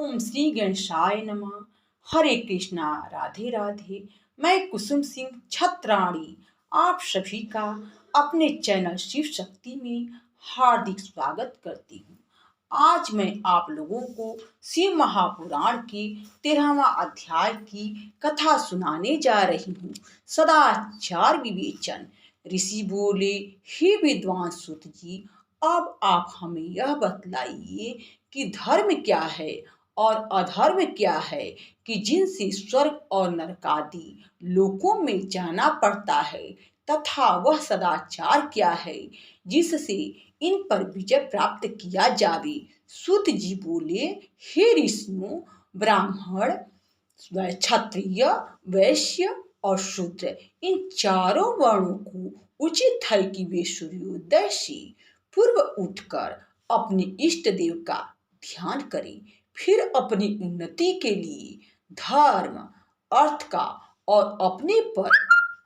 ओम श्री गणेशाय नमः। हरे कृष्णा, राधे राधे। मैं कुसुम सिंह छत्राणी आप सभी का अपने चैनल शिव शक्ति में हार्दिक स्वागत करती हूँ। आज मैं आप लोगों को शिव महापुराण के 13वां अध्याय की कथा सुनाने जा रही हूँ। सदाचार विवेचन। ऋषि बोले, हे विद्वान सुत जी, अब आप हमें यह बतलाइए कि धर्म क्या है और अधर्म क्या है, कि जिनसे स्वर्ग और नरकादि लोकों में जाना पड़ता है, तथा वह सदाचार क्या है जिससे इन पर विजय प्राप्त किया जावे। सूत जी बोले, हे ऋषियों, ब्राह्मण, क्षत्रिय, वैश्य और शूद्र, इन चारों वर्णों को उचित है कि वे सूर्योदय से पूर्व उठकर अपने इष्ट देव का ध्यान करें, फिर अपनी उन्नति के लिए धर्म, अर्थ का और अपने पर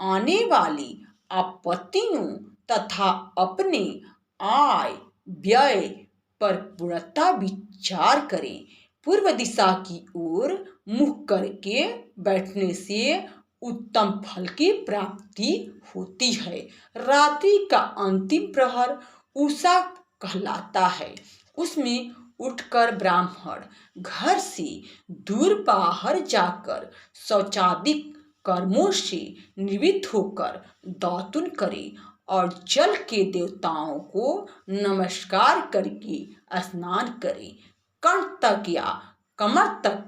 आने वाली आपत्तियों तथा अपने आय व्यय पर पूर्णतः विचार करें। पूर्व दिशा की ओर मुख करके बैठने से उत्तम फल की प्राप्ति होती है। रात्रि का अंतिम प्रहर उषा कहलाता है। उसमें उठकर ब्राह्मण घर से दूर बाहर जाकर शौचादिक कर्मों से निवृत्त होकर दातुन करे और जल के देवताओं को नमस्कार करके स्नान करे। कंठ तक या कमर तक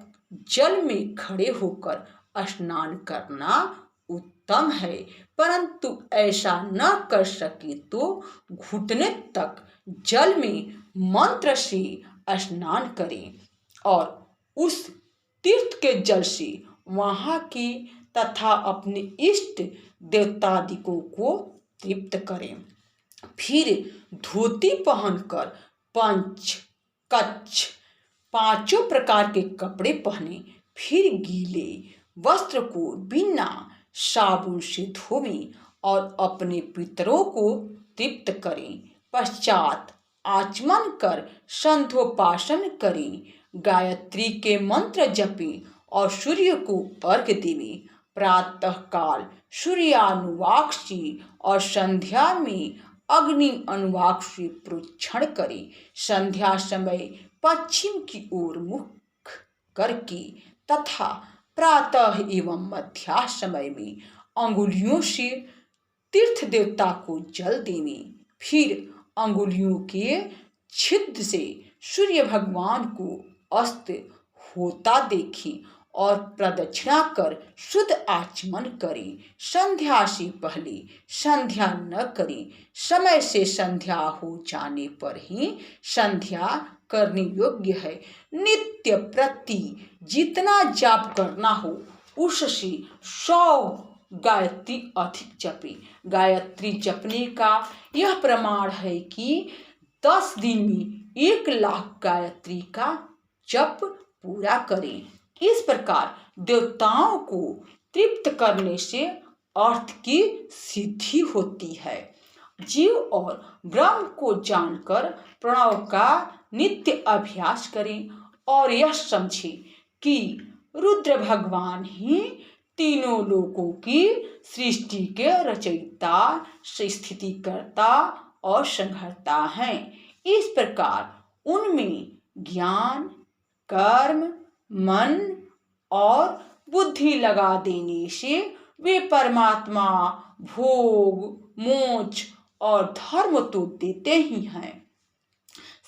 जल में खड़े होकर स्नान करना उत्तम है, परंतु ऐसा न कर सके तो घुटने तक जल में मंत्र से स्नान करें और उस तीर्थ के जल से वहां के तथा अपने इष्ट देवतादिकों को तृप्त करें। फिर धोती पहनकर पंच कच्छ पांचों प्रकार के कपड़े पहने, फिर गीले वस्त्र को बिना साबुन से धोवें और अपने पितरों को तृप्त करें। पश्चात आचमन कर संध्योपासन करें, गायत्री के मंत्र जपें और सूर्य को अर्घ्य देवें। प्रातः काल सूर्यानुवाक से और संध्या में अग्नि अनुवाक से प्रोक्षण करें। संध्या समय पश्चिम की ओर मुख करके तथा प्रातः एवं मध्या समय में अंगुलियों से तीर्थ देवता को जल देवें। फिर अंगुलियों के छिद्र से सूर्य भगवान को अस्त होता देखें और प्रदक्षिणा कर शुद्ध आचमन करें। संध्या से पहले संध्या न करें। समय से संध्या हो जाने पर ही संध्या करने योग्य है। नित्य प्रति जितना जाप करना हो उससे 100 गायत्री अधिक जपे। गायत्री जपने का यह प्रमाण है कि 10 दिन में 1 लाख गायत्री का जप पूरा करें। इस प्रकार देवताओं को तृप्त करने से अर्थ की सिद्धि होती है। जीव और ब्रह्म को जानकर प्रणव का नित्य अभ्यास करें और यह समझें कि रुद्र भगवान ही तीनों लोकों की सृष्टि के रचयिता, स्थितिकर्ता और संहारता हैं। इस प्रकार उनमें ज्ञान, कर्म, मन और बुद्धि लगा देने से वे परमात्मा, भोग, मोक्ष और धर्म तो देते ही हैं,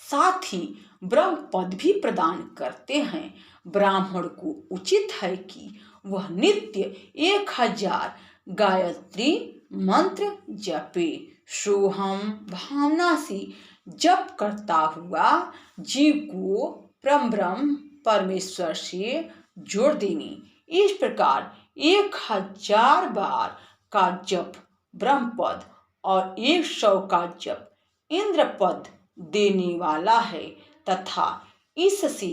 साथ ही ब्रह्म पद भी प्रदान करते हैं। ब्राह्मण को उचित है कि वह नित्य 1000 गायत्री मंत्र जपे। सोहम भावना से जप करता हुआ जीव को परब्रह्म परमेश्वर से जोड़ देने। इस प्रकार 1000 बार का जप ब्रह्म पद और 100 का जप इंद्र पद देने वाला है, तथा इससे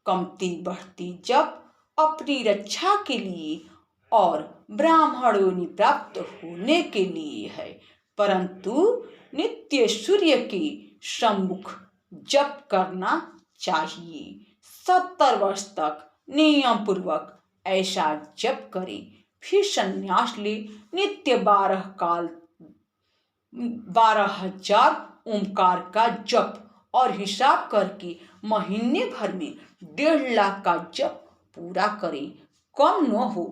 कमती बढ़ती जप अपनी रक्षा के लिए और ब्राह्मणों प्राप्त होने के लिए है, परंतु नित्य सूर्य के सम्मुख जप करना चाहिए। 70 वर्ष तक नियम पूर्वक ऐसा जप करे। फिर संन्यास ले। नित्य 12,000 ओमकार का जप और हिसाब करके महीने भर में 1.5 लाख का जप पूरा करे। कम न हो,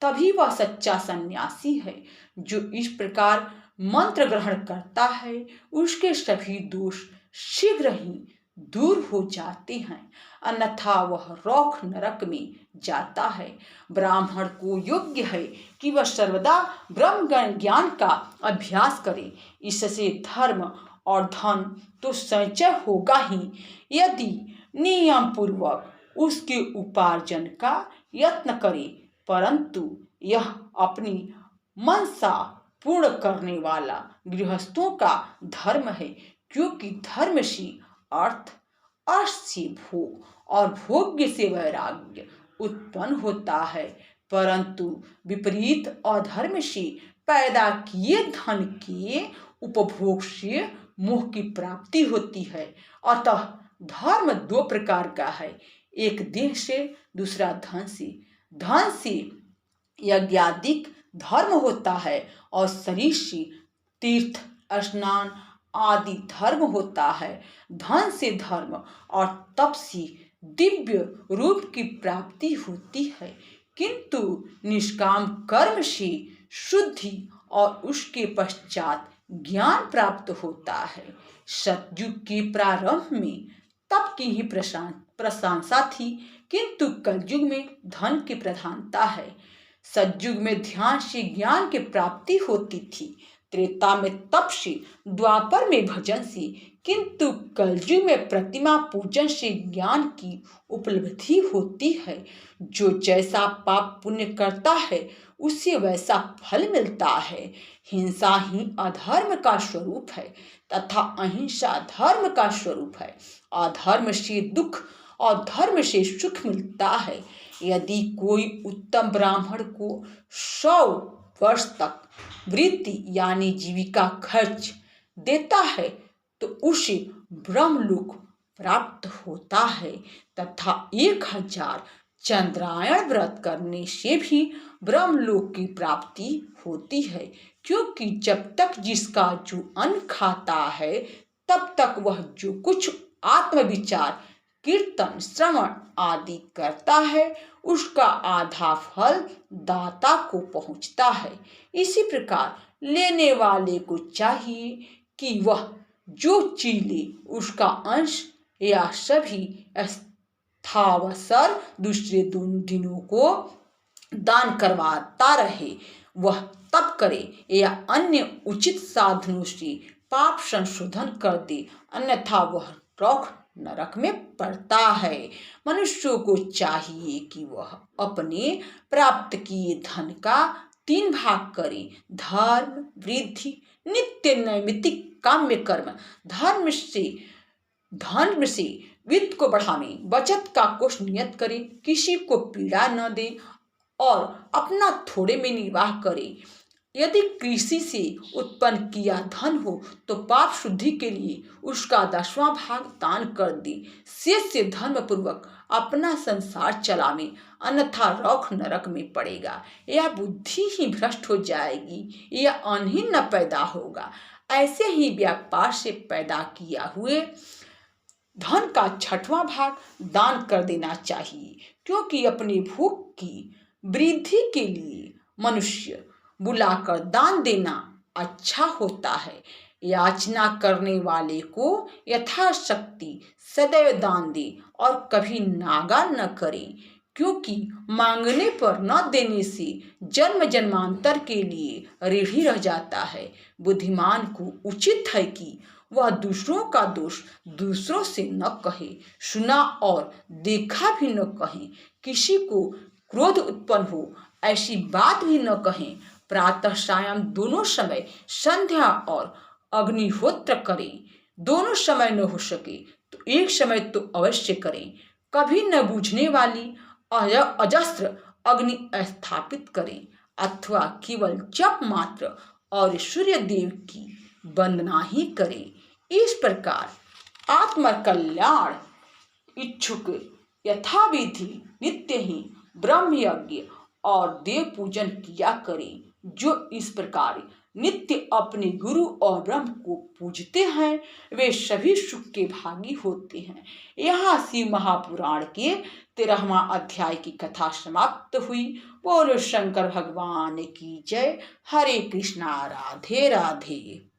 तभी वह सच्चा सन्यासी है। जो इस प्रकार मंत्र ग्रहण करता है उसके सभी दोष शीघ्र ही दूर हो जाते हैं, अन्यथा वह रौख नरक में जाता है। ब्राह्मण को योग्य है कि वह सर्वदा ब्रह्म ज्ञान का अभ्यास करे। इससे धर्म और धन तो संचय होगा ही, यदि नियम पूर्वक उसके उपार्जन का यत्न करे। परंतु यह अपनी मनसा पूर्ण करने वाला गृहस्थों का धर्म है, क्योंकि धर्म से अर्थ, अर्थ से भोग और भोग्य से वैराग्य उत्पन्न होता है। परंतु विपरीत अधर्म से पैदा किए धन के उपभोग से मोह की प्राप्ति होती है। अतः धर्म 2 प्रकार का है, एक देह से, दूसरा धन से। धन से यज्ञादिक धर्म होता है और शरीर से तीर्थ स्नान आदि धर्म होता है। धन से धर्म और तप से दिव्य रूप की प्राप्ति होती है, किंतु निष्काम कर्म से शुद्धि और उसके पश्चात ज्ञान प्राप्त होता है। सतयुग के प्रारंभ में तप की ही प्रशंसा थी, किंतु कलयुग में धन की प्रधानता है। सतयुग में ध्यान से ज्ञान की प्राप्ति होती थी, त्रेता में तप से, द्वापर में भजन से, किंतु कलयुग में प्रतिमा पूजन से ज्ञान की उपलब्धि होती है। जो जैसा पाप पुण्य करता है उसे वैसा फल मिलता है। हिंसा ही अधर्म का स्वरूप है तथा अहिंसा धर्म का स्वरूप है। अधर्म से दुख और धर्म से सुख मिलता है। यदि कोई उत्तम ब्राह्मण को 100 वर्ष तक वृत्ति यानी जीविका खर्च देता है तो उसे ब्रह्मलोक प्राप्त होता है, तथा 1000 चंद्रायण व्रत करने से भी ब्रह्मलोक की प्राप्ति होती है। क्योंकि जब तक जिसका जो अन्न खाता है तब तक वह जो कुछ आत्मविचार, कीर्तन, श्रवण आदि करता है उसका आधा फल दाता को पहुंचता है। इसी प्रकार लेने वाले को चाहिए कि वह जो चीज ले उसका अंश या सभी स्थावसर दूसरे दिनों को दान करवाता रहे। वह तप करे या अन्य उचित साधनों से पाप संशोधन कर दे, अन्यथा वह रौख नरक में पड़ता है। मनुष्यों को चाहिए कि वह अपने प्राप्त किए धन का 3 भाग करे। धर्म, वृद्धि, नित्य नैमित्तिक काम्य कर्म। धर्म से वित्त को बढ़ावे, बचत का कोष नियत करे, किसी को पीड़ा न दे और अपना थोड़े में निर्वाह करे। यदि कृषि से उत्पन्न किया धन हो तो पाप शुद्धि के लिए उसका 10वां भाग दान कर दे। शेष से धर्म पूर्वक अपना संसार चलावे, अन्यथा रौख नरक में पड़ेगा। यह बुद्धि ही भ्रष्ट हो जाएगी, यह अन्न ही न पैदा होगा। ऐसे ही व्यापार से पैदा किया हुए धन का 6वां भाग दान कर देना चाहिए, क्योंकि अपनी भूख की वृद्धि के लिए मनुष्य बुलाकर दान देना अच्छा होता है। याचना करने वाले को यथाशक्ति सदैव दान दे और कभी नागा न करे, क्योंकि मांगने पर न देने से जन्म जन्मांतर के लिए ऋणी रह जाता है। बुद्धिमान को उचित है कि वह दूसरों का दोष दूसरों से न कहे, सुना और देखा भी न कहे। किसी को क्रोध उत्पन्न हो ऐसी बात भी न कहें। प्रातः सायं दोनों समय संध्या और अग्निहोत्र करें। दोनों समय न हो सके तो एक समय तो अवश्य करें। कभी न बुझने वाली अजस्त्र अग्नि स्थापित करें, अथवा केवल जप मात्र और सूर्य देव की वंदना ही करें। इस प्रकार आत्म कल्याण इच्छुक यथाविधि नित्य ही ब्रह्म यज्ञ और देव पूजन किया करें। जो इस प्रकार नित्य अपने गुरु और ब्रह्म को पूजते हैं वे सभी सुख के भागी होते हैं। यहाँ शिव महापुराण के 13वां अध्याय की कथा समाप्त हुई। बोलो शंकर भगवान की जय। हरे कृष्णा, राधे राधे।